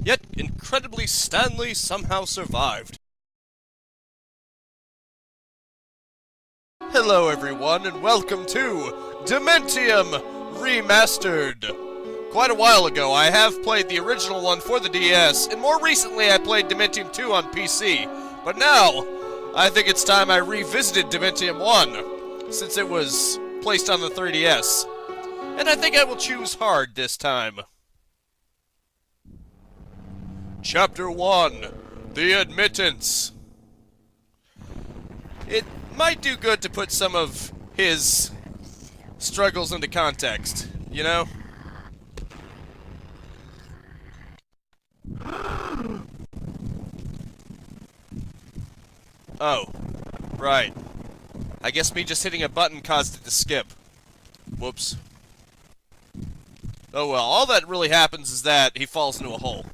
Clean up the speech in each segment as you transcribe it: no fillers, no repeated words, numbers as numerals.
Yet, incredibly, Stanley somehow survived. Hello everyone, and welcome to Dementium Remastered! Quite a while ago, I have played the original one for the DS, and more recently I played Dementium 2 on PC. But now, I think it's time I revisited Dementium 1, since it was placed on the 3DS. And I think I will choose hard this time. Chapter 1, The Admittance. It might do good to put some of his struggles into context, you know? Oh, right. I guess me just hitting a button caused it to skip. Whoops. Oh well, all that really happens is that he falls into a hole.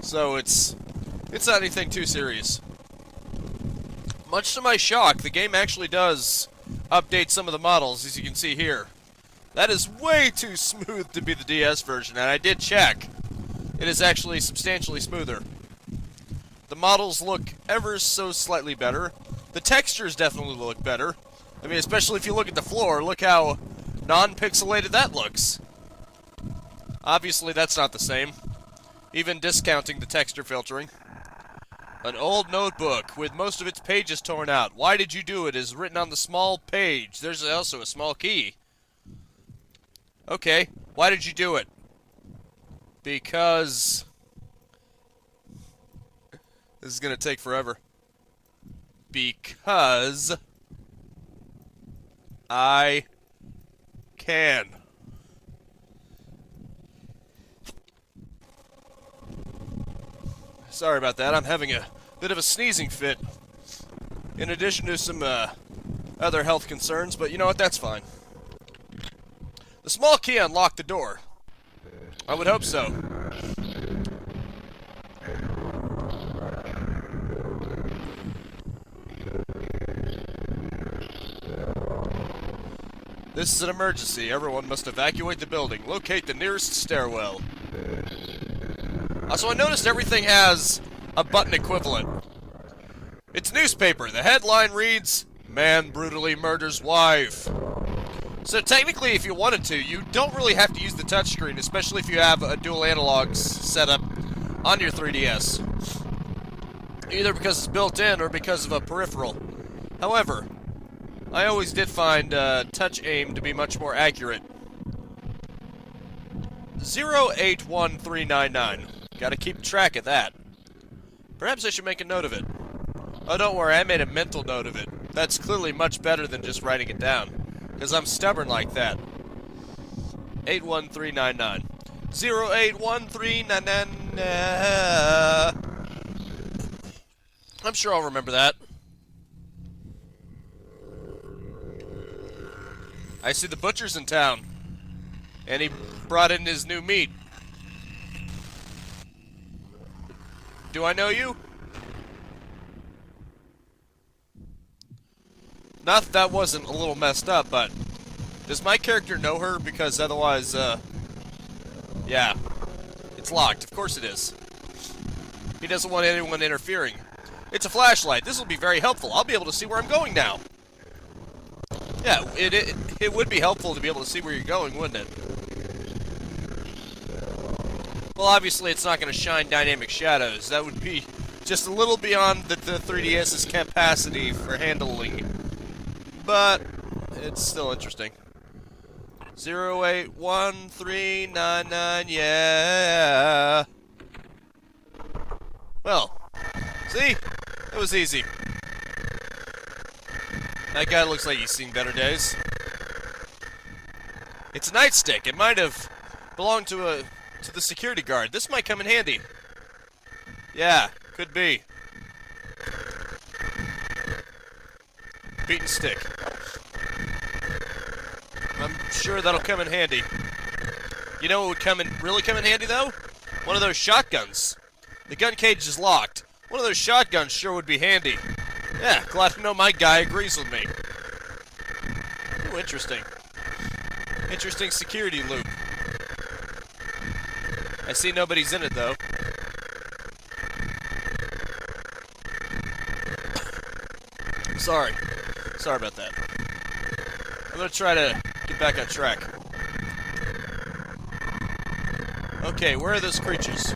So it's not anything too serious. Much to my shock, the game actually does update some of the models, as you can see here. That is way too smooth to be the DS version, and I did check. It is actually substantially smoother. The models look ever so slightly better. The textures definitely look better. I mean, especially if you look at the floor, look how non-pixelated that looks. Obviously, that's not the same, even discounting the texture filtering. An old notebook with most of its pages torn out. Why did you do it is written on the small page. There's also a small key. Okay, why did you do it? Because... this is gonna take forever. Because... I... can. Sorry about that, I'm having a bit of a sneezing fit. In addition to some, other health concerns, but you know what, that's fine. The small key unlocked the door. I would hope so. This is an emergency. Everyone must evacuate the building. Locate the nearest stairwell. So I noticed everything has a button equivalent. It's newspaper. The headline reads, "Man brutally murders wife." So technically, if you wanted to, you don't really have to use the touchscreen, especially if you have a dual analogs set up on your 3DS. Either because it's built in or because of a peripheral. However, I always did find touch aim to be much more accurate. 081399. Gotta keep track of that. Perhaps I should make a note of it. Oh, don't worry, I made a mental note of it. That's clearly much better than just writing it down. Because I'm stubborn like that. 81399. 081399. I'm sure I'll remember that. I see the butcher's in town. And he brought in his new meat. Do I know you? Not that wasn't a little messed up, but does my character know her? Because otherwise, yeah, it's locked. Of course it is. He doesn't want anyone interfering. It's a flashlight. This will be very helpful. I'll be able to see where I'm going now. Yeah, it would be helpful to be able to see where you're going, wouldn't it? Well, obviously, it's not going to shine dynamic shadows. That would be just a little beyond the 3DS's capacity for handling. But it's still interesting. 081399, yeah. Well, see? It was easy. That guy looks like he's seen better days. It's a nightstick. It might have belonged to the security guard. This might come in handy. Yeah, could be. Beaten stick. I'm sure that'll come in handy. You know what would really come in handy though? One of those shotguns. The gun cage is locked. One of those shotguns sure would be handy. Yeah, glad to know my guy agrees with me. Ooh, interesting. Interesting security loop. I see nobody's in it, though. Sorry. Sorry about that. I'm gonna try to get back on track. Okay, where are those creatures?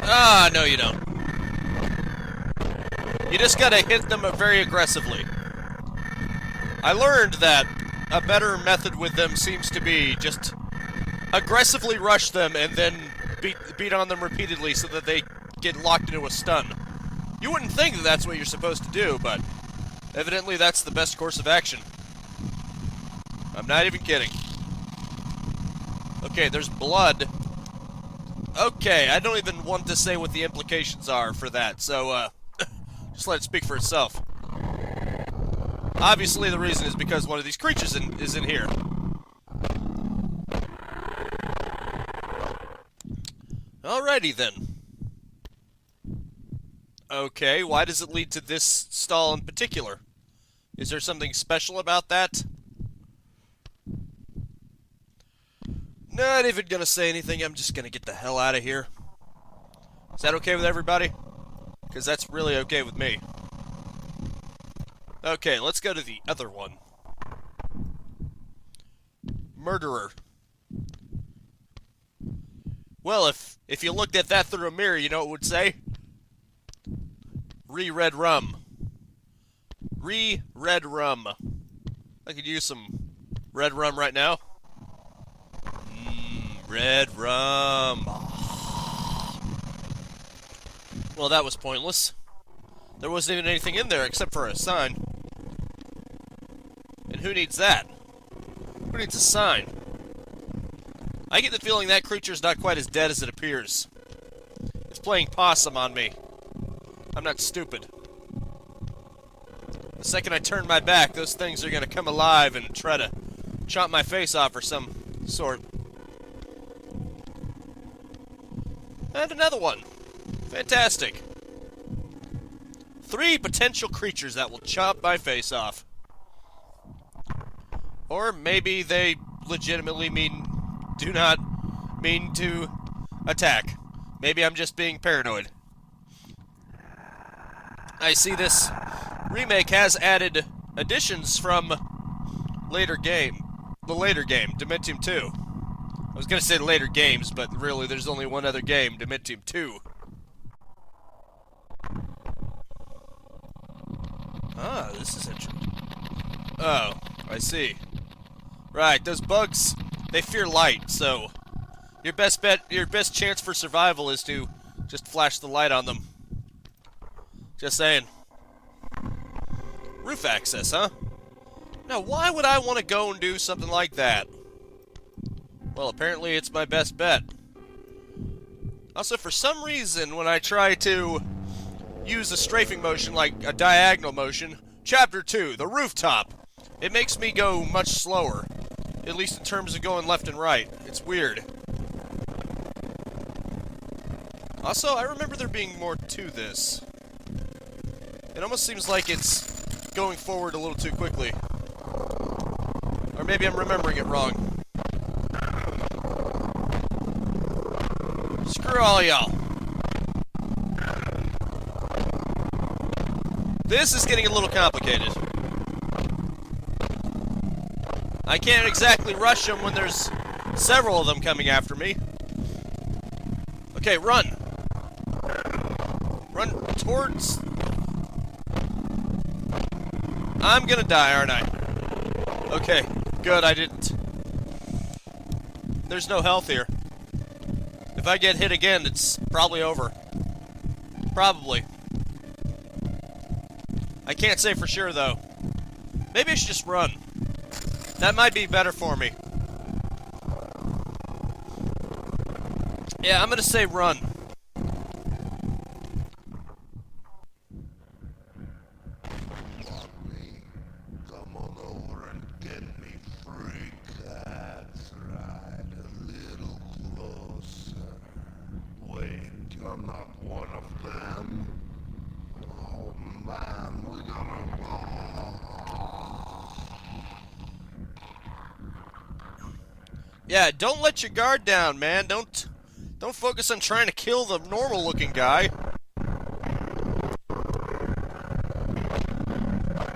Ah, no you don't. You just gotta hit them very aggressively. I learned that a better method with them seems to be just aggressively rush them and then beat on them repeatedly so that they get locked into a stun. You wouldn't think that that's what you're supposed to do, but evidently that's the best course of action. I'm not even kidding. Okay, there's blood. Okay, I don't even want to say what the implications are for that, so, just let it speak for itself. Obviously, the reason is because one of these creatures is in here. Alrighty, then. Okay, why does it lead to this stall in particular? Is there something special about that? Not even gonna say anything, I'm just gonna get the hell out of here. Is that okay with everybody? Because that's really okay with me. Okay, let's go to the other one. Murderer. Well, if you looked at that through a mirror, you know what it would say? Red rum. Red rum. I could use some red rum right now. Red rum. Well, that was pointless. There wasn't even anything in there except for a sign. And who needs that? Who needs a sign? I get the feeling that creature's not quite as dead as it appears. It's playing possum on me. I'm not stupid. The second I turn my back, those things are gonna come alive and try to chop my face off or some sort. And another one. Fantastic. 3 potential creatures that will chop my face off. Or maybe they legitimately do not mean to attack. Maybe I'm just being paranoid. I see this remake has added additions from the later game, Dementium 2. I was gonna say later games, but really there's only one other game, Dementium 2. Ah, this is interesting. Oh, I see. Right, those bugs, they fear light, so your best chance for survival is to just flash the light on them. Just saying. Roof access, huh? Now, why would I want to go and do something like that? Well, apparently it's my best bet. Also, for some reason, when I try to use a strafing motion like a diagonal motion, Chapter 2, the rooftop, it makes me go much slower. At least in terms of going left and right. It's weird. Also, I remember there being more to this. It almost seems like it's going forward a little too quickly. Or maybe I'm remembering it wrong. Screw all y'all. This is getting a little complicated. I can't exactly rush them when there's several of them coming after me. Okay, run. Run towards... I'm gonna die, aren't I? Okay, good, I didn't. There's no health here. If I get hit again, it's probably over. Probably. I can't say for sure, though. Maybe I should just run. That might be better for me. Yeah, I'm gonna say run. Come on over and get me, freak. That's right, a little closer. Wait, you're not one of them? Oh man, we're gonna go. Yeah, don't let your guard down, man. Don't focus on trying to kill the normal-looking guy.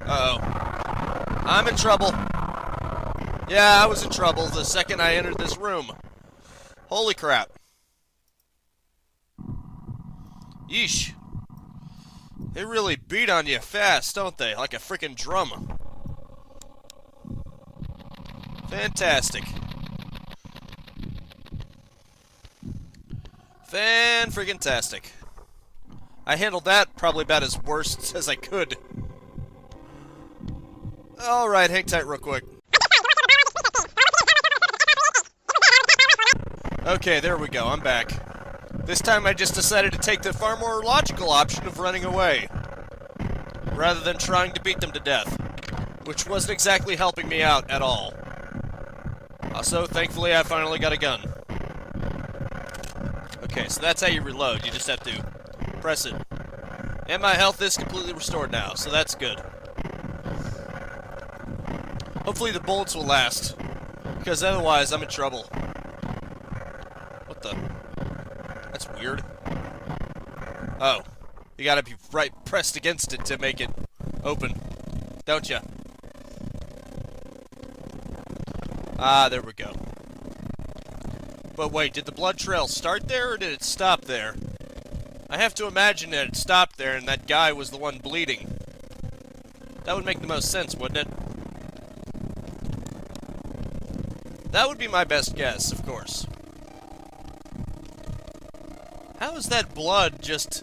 Uh-oh. I'm in trouble. Yeah, I was in trouble the second I entered this room. Holy crap. Yeesh. They really beat on you fast, don't they? Like a freaking drum. Fantastic. Fan-freaking-tastic. I handled that probably about as worst as I could. Alright, hang tight real quick. Okay, there we go, I'm back. This time I just decided to take the far more logical option of running away, rather than trying to beat them to death, which wasn't exactly helping me out at all. Also, thankfully I finally got a gun. Okay, so that's how you reload, you just have to press it. And my health is completely restored now, so that's good. Hopefully the bullets will last, because otherwise I'm in trouble. What the? That's weird. Oh. You gotta be right pressed against it to make it open, don't ya? Ah, there we go. But wait, did the blood trail start there, or did it stop there? I have to imagine that it stopped there and that guy was the one bleeding. That would make the most sense, wouldn't it? That would be my best guess, of course. How is that blood just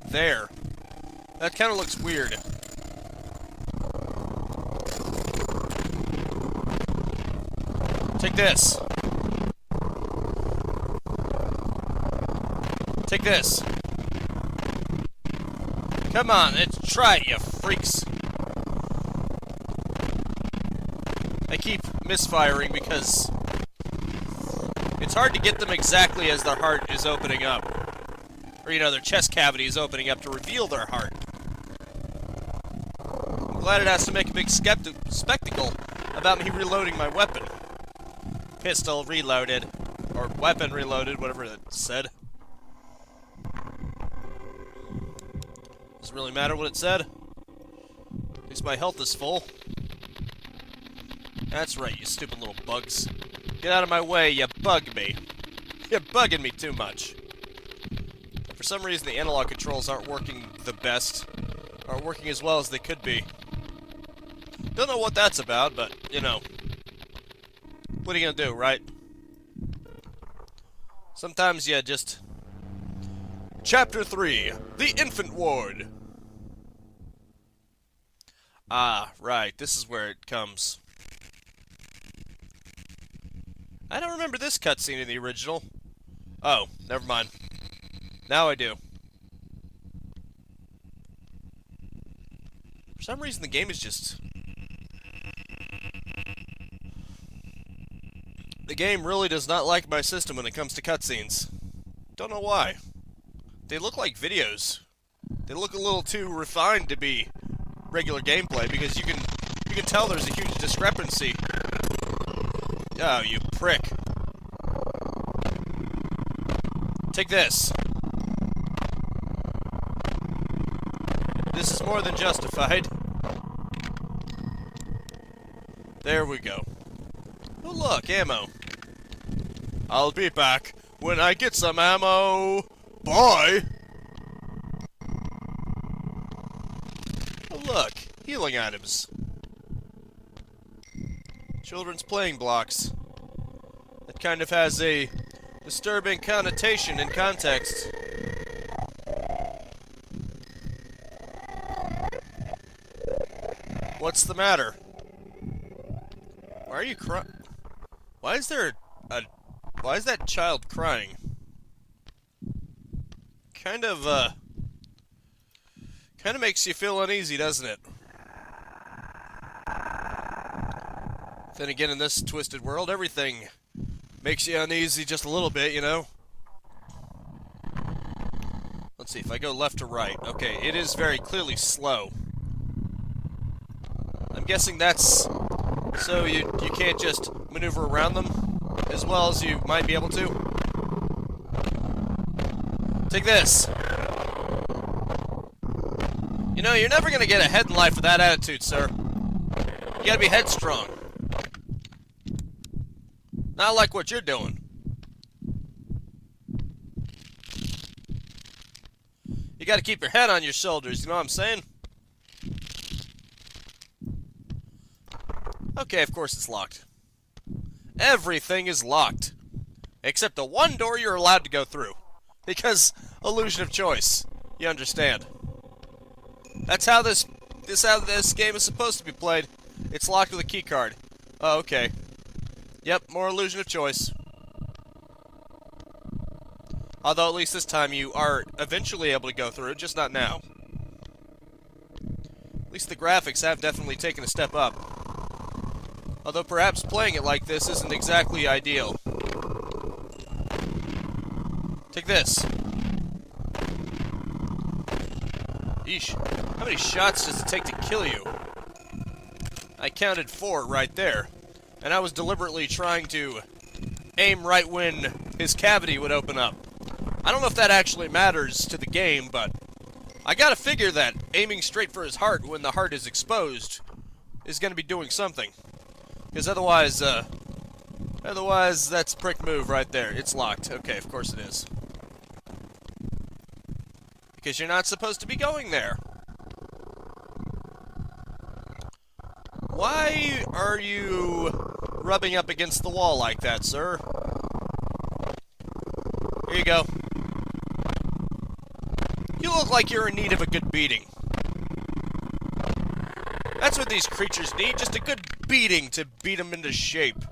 there? That kind of looks weird. Take this. Take this. Come on, let's try it, you freaks. I keep misfiring because it's hard to get them exactly as their heart is opening up. Or, you know, their chest cavity is opening up to reveal their heart. I'm glad it has to make a big spectacle about me reloading my weapon. Pistol reloaded. Or weapon reloaded, whatever it said. Doesn't really matter what it said. At least my health is full. That's right, you stupid little bugs. Get out of my way, you bug me. You're bugging me too much. For some reason, the analog controls aren't working the best. Aren't working as well as they could be. Don't know what that's about, but, you know. What are you gonna do, right? Sometimes you just... Chapter 3, The Infant Ward. Ah, right, this is where it comes. I don't remember this cutscene in the original. Oh, never mind. Now I do. For some reason, the game is just... The game really does not like my system when it comes to cutscenes. Don't know why. They look like videos. They look a little too refined to be regular gameplay because you can tell there's a huge discrepancy. Oh, you prick. Take this. This is more than justified. There we go. Oh look, ammo. I'll be back when I get some ammo. Bye! Oh look, healing items. Children's playing blocks. That kind of has a disturbing connotation in context. What's the matter? Why are you crying? Why is there why is that child crying? Kind of makes you feel uneasy, doesn't it? Then again, in this twisted world, everything makes you uneasy just a little bit, you know? Let's see, if I go left to right. Okay, it is very clearly slow. I'm guessing that's so you can't just maneuver around them as well as you might be able to. Take this! You know, you're never gonna get ahead in life with that attitude, sir. You gotta be headstrong. Not like what you're doing. You gotta keep your head on your shoulders, you know what I'm saying? Okay, of course it's locked. Everything is locked. Except the one door you're allowed to go through. Because illusion of choice. You understand. That's how this game is supposed to be played. It's locked with a key card. Oh, okay. Yep, more illusion of choice. Although at least this time you are eventually able to go through, just not now. At least the graphics have definitely taken a step up. Although perhaps playing it like this isn't exactly ideal. Take this. Yeesh. How many shots does it take to kill you? I counted 4 right there. And I was deliberately trying to aim right when his cavity would open up. I don't know if that actually matters to the game, but I gotta figure that aiming straight for his heart when the heart is exposed is gonna be doing something. Because otherwise, that's a prick move right there. It's locked. Okay, of course it is. Because you're not supposed to be going there. Why are you rubbing up against the wall like that, sir? Here you go. You look like you're in need of a good beating. That's what these creatures need, just a good beating to beat them into shape.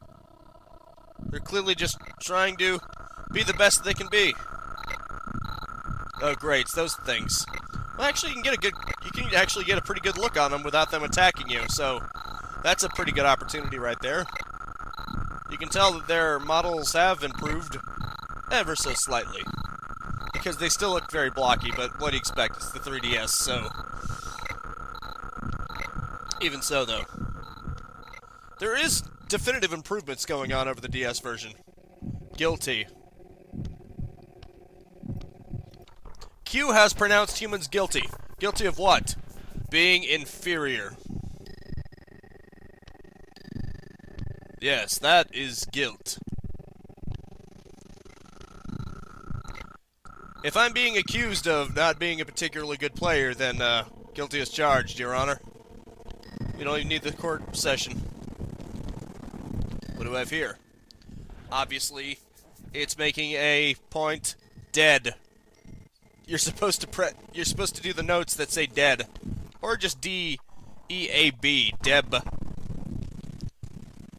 They're clearly just trying to be the best they can be. Oh great, it's those things. Well, actually you can actually get a pretty good look on them without them attacking you, so that's a pretty good opportunity right there. You can tell that their models have improved ever so slightly. Because they still look very blocky, but what do you expect? It's the 3DS, so... Even so, though. There is definitive improvements going on over the DS version. Guilty. Q has pronounced humans guilty. Guilty of what? Being inferior. Yes, that is guilt. If I'm being accused of not being a particularly good player, then, guilty as charged, Your Honor. You don't even need the court session. What do I have here? Obviously, it's making a point dead. You're supposed to do the notes that say dead. Or just D-E-A-B, Deb.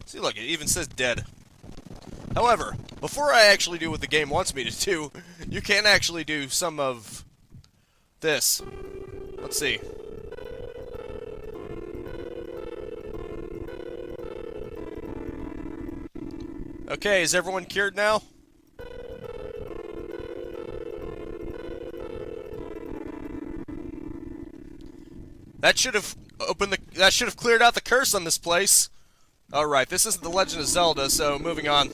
See, look, it even says dead. However, before I actually do what the game wants me to do, you can actually do some of this. Let's see. Okay, is everyone cured now? That should have cleared out the curse on this place. Alright, this isn't The Legend of Zelda, so moving on.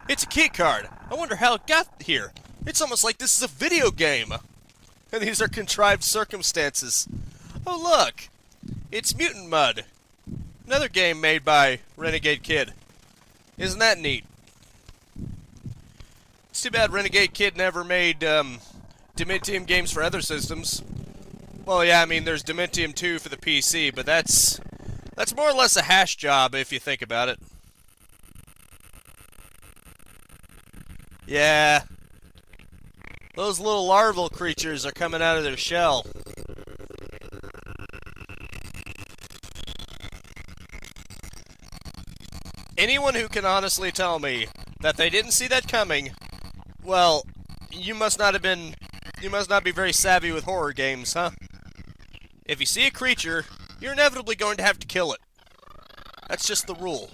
It's a key card. I wonder how it got here. It's almost like this is a video game. And these are contrived circumstances. Oh look! It's Mutant Mud. Another game made by Renegade Kid. Isn't that neat? It's too bad Renegade Kid never made, Dementium games for other systems. Well, yeah, I mean, there's Dementium 2 for the PC, but that's more or less a hash job if you think about it. Yeah. Those little larval creatures are coming out of their shell. Anyone who can honestly tell me that they didn't see that coming, well, you must not be very savvy with horror games, huh? If you see a creature, you're inevitably going to have to kill it. That's just the rule.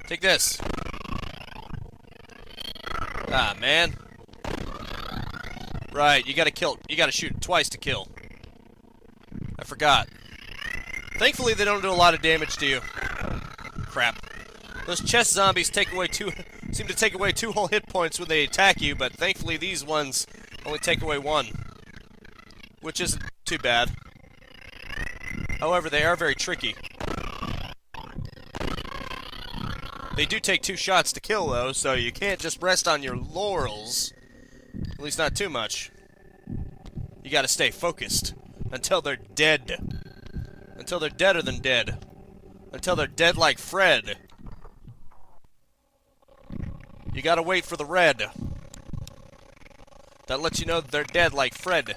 Take this. Ah, man. Right, you gotta shoot twice to kill. I forgot. Thankfully, they don't do a lot of damage to you. Crap. Those chest zombies take away too seem to take away 2 whole hit points when they attack you, but thankfully these ones only take away 1, which isn't too bad. However, they are very tricky. They do take 2 shots to kill, though, so you can't just rest on your laurels. At least not too much. You gotta stay focused until they're dead. Until they're deader than dead. Until they're dead like Fred. You gotta wait for the red. That lets you know that they're dead like Fred.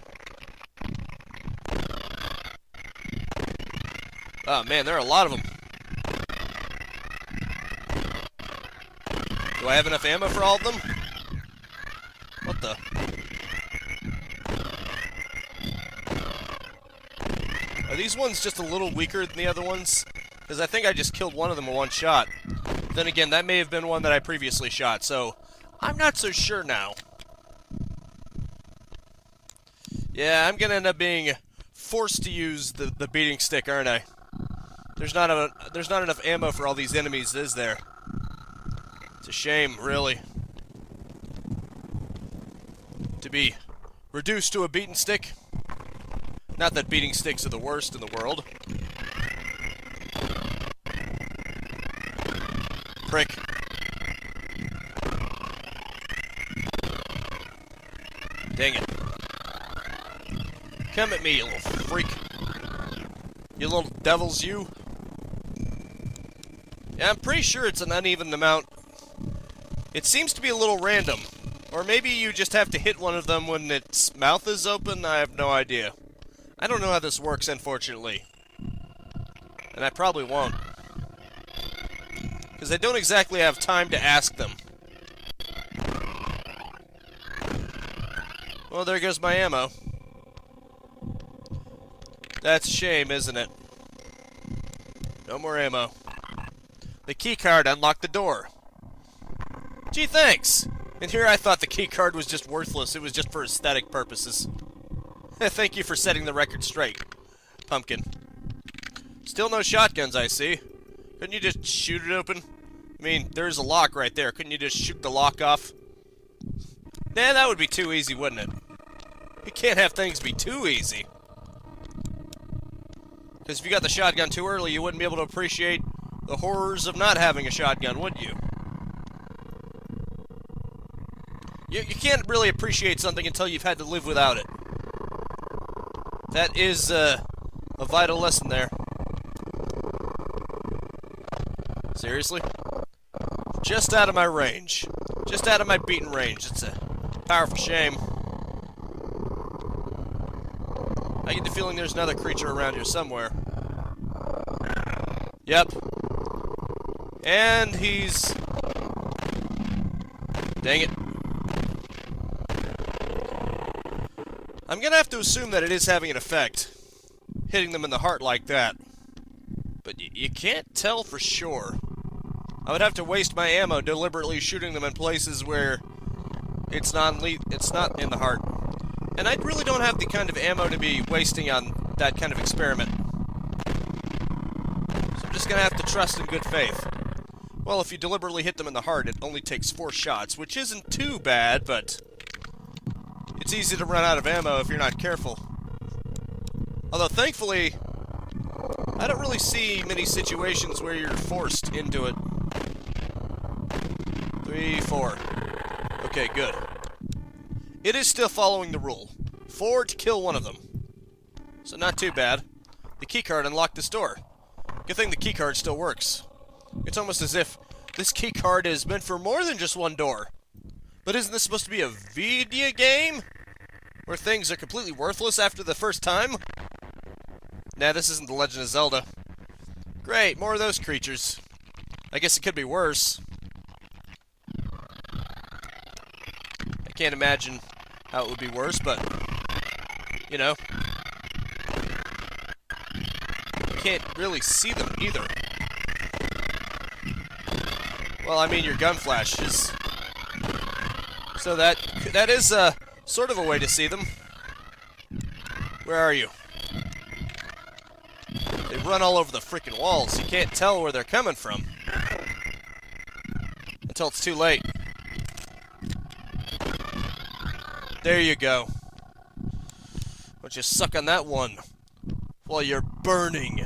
Oh man, there are a lot of them. Do I have enough ammo for all of them? What the? Are these ones just a little weaker than the other ones? Because I think I just killed one of them in 1 shot. Then again, that may have been one that I previously shot, so I'm not so sure now. Yeah, I'm gonna end up being forced to use the beating stick, aren't I? There's not enough ammo for all these enemies, is there? It's a shame, really. To be reduced to a beaten stick. Not that beating sticks are the worst in the world. Prick. Dang it. Come at me, you little freak. You little devils, you. Yeah, I'm pretty sure it's an uneven amount. It seems to be a little random. Or maybe you just have to hit one of them when its mouth is open. I have no idea. I don't know how this works, unfortunately. And I probably won't. Because I don't exactly have time to ask them. Well, there goes my ammo. That's a shame, isn't it? No more ammo. The keycard unlocked the door. Gee, thanks! And here I thought the keycard was just worthless. It was just for aesthetic purposes. Thank you for setting the record straight, Pumpkin. Still no shotguns, I see. Couldn't you just shoot it open? I mean, there's a lock right there. Couldn't you just shoot the lock off? Nah, that would be too easy, wouldn't it? You can't have things be too easy. Because if you got the shotgun too early, you wouldn't be able to appreciate the horrors of not having a shotgun, would you? You can't really appreciate something until you've had to live without it. That is a vital lesson there. Seriously? Just out of my range. Just out of my beaten range. It's a powerful shame. I get the feeling there's another creature around here somewhere. Yep. And he's... Dang it. I'm gonna have to assume that it is having an effect. Hitting them in the heart like that. But you can't tell for sure. I would have to waste my ammo deliberately shooting them in places where it's not in the heart. And I really don't have the kind of ammo to be wasting on that kind of experiment. So I'm just gonna have to trust in good faith. Well, if you deliberately hit them in the heart, it only takes 4 shots, which isn't too bad, but it's easy to run out of ammo if you're not careful. Although, thankfully, I don't really see many situations where you're forced into it. 3, 4. Okay, good. It is still following the rule. 4 to kill one of them. So not too bad. The keycard unlocked this door. Good thing the keycard still works. It's almost as if this keycard is meant for more than just one door. But isn't this supposed to be a video game? Where things are completely worthless after the first time? Nah, this isn't The Legend of Zelda. Great, more of those creatures. I guess it could be worse. I can't imagine how it would be worse, but, you know. You can't really see them either. Well, I mean, your gun flashes. So that is sort of a way to see them. Where are you? They run all over the freaking walls. You can't tell where they're coming from. until it's too late. There you go. Why don't you suck on that one while you're burning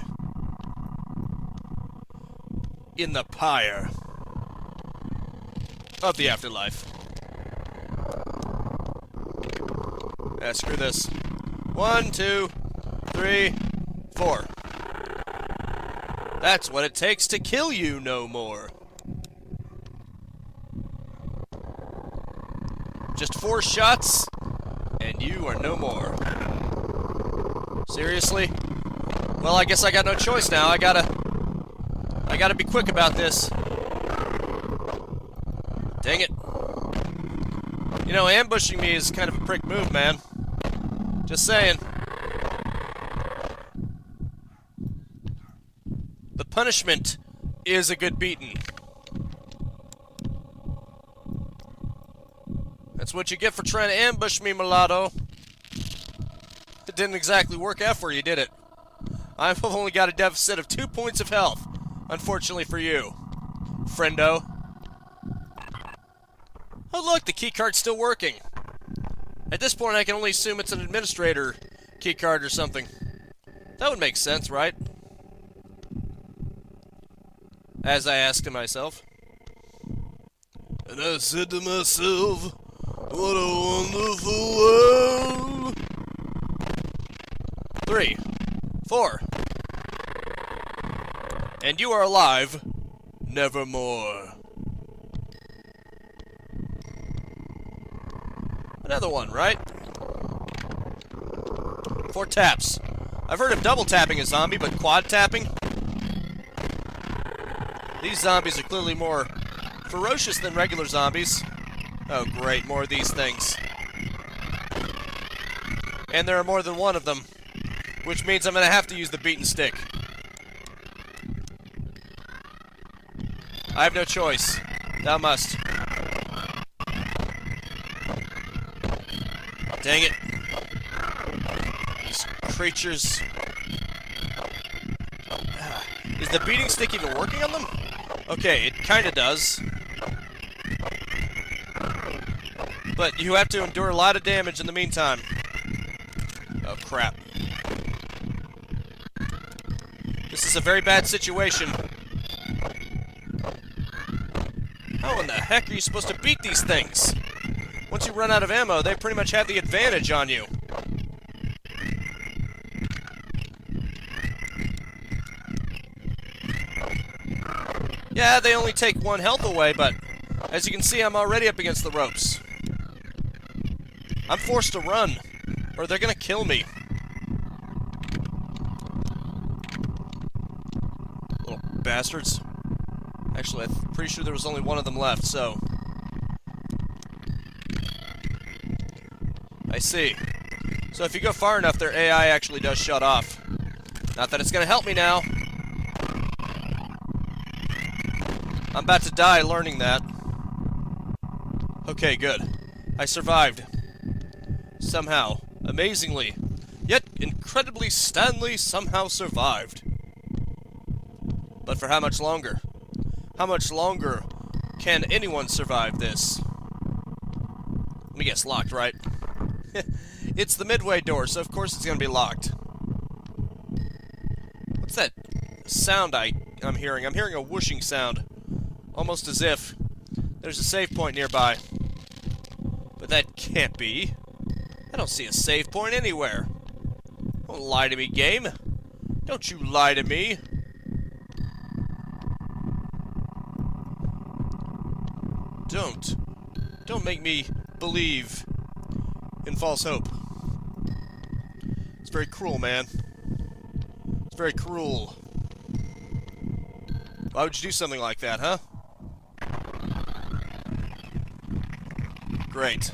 in the pyre of the afterlife. Ah, screw this. 1, 2, 3, 4. That's what it takes to kill you no more. Just 4 shots, and you are no more. Seriously? Well, I guess I got no choice now. I gotta be quick about this. Dang it. You know, ambushing me is kind of a prick move, man. Just saying. The punishment is a good beating. That's what you get for trying to ambush me, mulatto. It didn't exactly work out for you, did it? I've only got a deficit of 2 points of health, unfortunately for you, friendo. Oh look, the keycard's still working. At this point, I can only assume it's an administrator keycard or something. That would make sense, right? As I asked to myself. And I said to myself, what a wonderful world. 3, 4. And you are alive, nevermore. Another one, right? 4 taps. I've heard of double tapping a zombie, but quad tapping? These zombies are clearly more ferocious than regular zombies. Oh great, more of these things. And there are more than one of them, which means I'm gonna have to use the beaten stick. I have no choice. Thou must. Dang it. These creatures. Is the beating stick even working on them? Okay, it kinda does. But you have to endure a lot of damage in the meantime. Oh, crap. This is a very bad situation. How in the heck are you supposed to beat these things? Once you run out of ammo, they pretty much have the advantage on you. Yeah, they only take 1 health away, but as you can see, I'm already up against the ropes. I'm forced to run, or they're gonna kill me. Little bastards. Actually, I'm pretty sure there was only one of them left, so... I see. So if you go far enough, their AI actually does shut off. Not that it's gonna help me now. I'm about to die learning that. Okay, good. I survived. Somehow. Amazingly. Yet, incredibly, Stanley somehow survived. But for how much longer? How much longer can anyone survive this? Let me guess, locked, right? It's the midway door, so of course it's gonna be locked. What's that sound I'm hearing? I'm hearing a whooshing sound. Almost as if there's a save point nearby. But that can't be. I don't see a save point anywhere. Don't lie to me, game. Don't you lie to me. Don't make me believe in false hope. It's very cruel, man. It's very cruel. Why would you do something like that, huh? Great.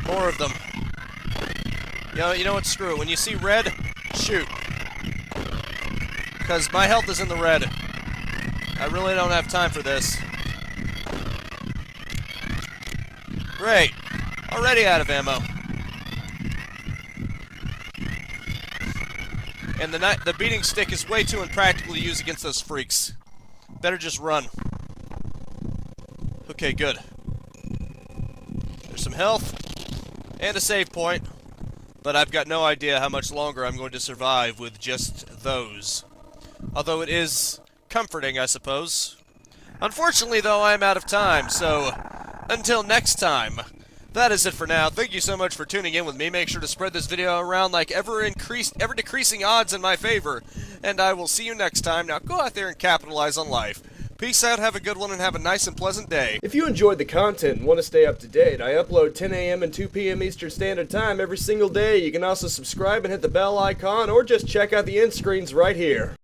More of them. You know what? Screw it. When you see red, shoot. Because my health is in the red. I really don't have time for this. Great. Already out of ammo. And the beating stick is way too impractical to use against those freaks. Better just run. Okay, good. There's some health. And a save point. But I've got no idea how much longer I'm going to survive with just those. Although it is comforting, I suppose. Unfortunately, though, I am out of time, so until next time, that is it for now. Thank you so much for tuning in with me. Make sure to spread this video around like ever-decreasing odds in my favor, and I will see you next time. Now, go out there and capitalize on life. Peace out, have a good one, and have a nice and pleasant day. If you enjoyed the content and want to stay up to date, I upload 10 a.m. and 2 p.m. Eastern Standard Time every single day. You can also subscribe and hit the bell icon, or just check out the end screens right here.